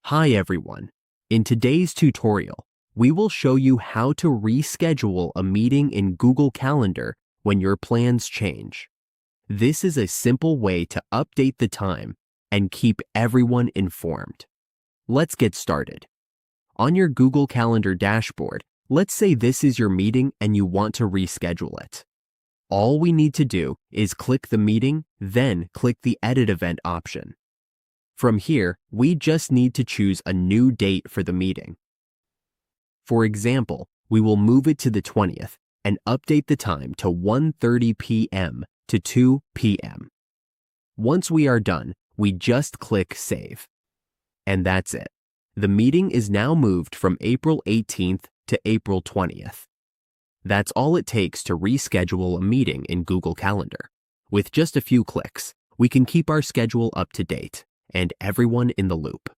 Hi everyone. In today's tutorial, we will show you how to reschedule a meeting in Google Calendar when your plans change. This is a simple way to update the time and keep everyone informed. Let's get started. On your Google Calendar dashboard, let's say this is your meeting and you want to reschedule it. All we need to do is click the meeting, then click the Edit Event option. From here, we just need to choose a new date for the meeting. For example, we will move it to the 20th and update the time to 1:30 p.m. to 2 p.m. Once we are done, we just click Save. And that's it. The meeting is now moved from April 18th to April 20th. That's all it takes to reschedule a meeting in Google Calendar. With just a few clicks, we can keep our schedule up to date and everyone in the loop.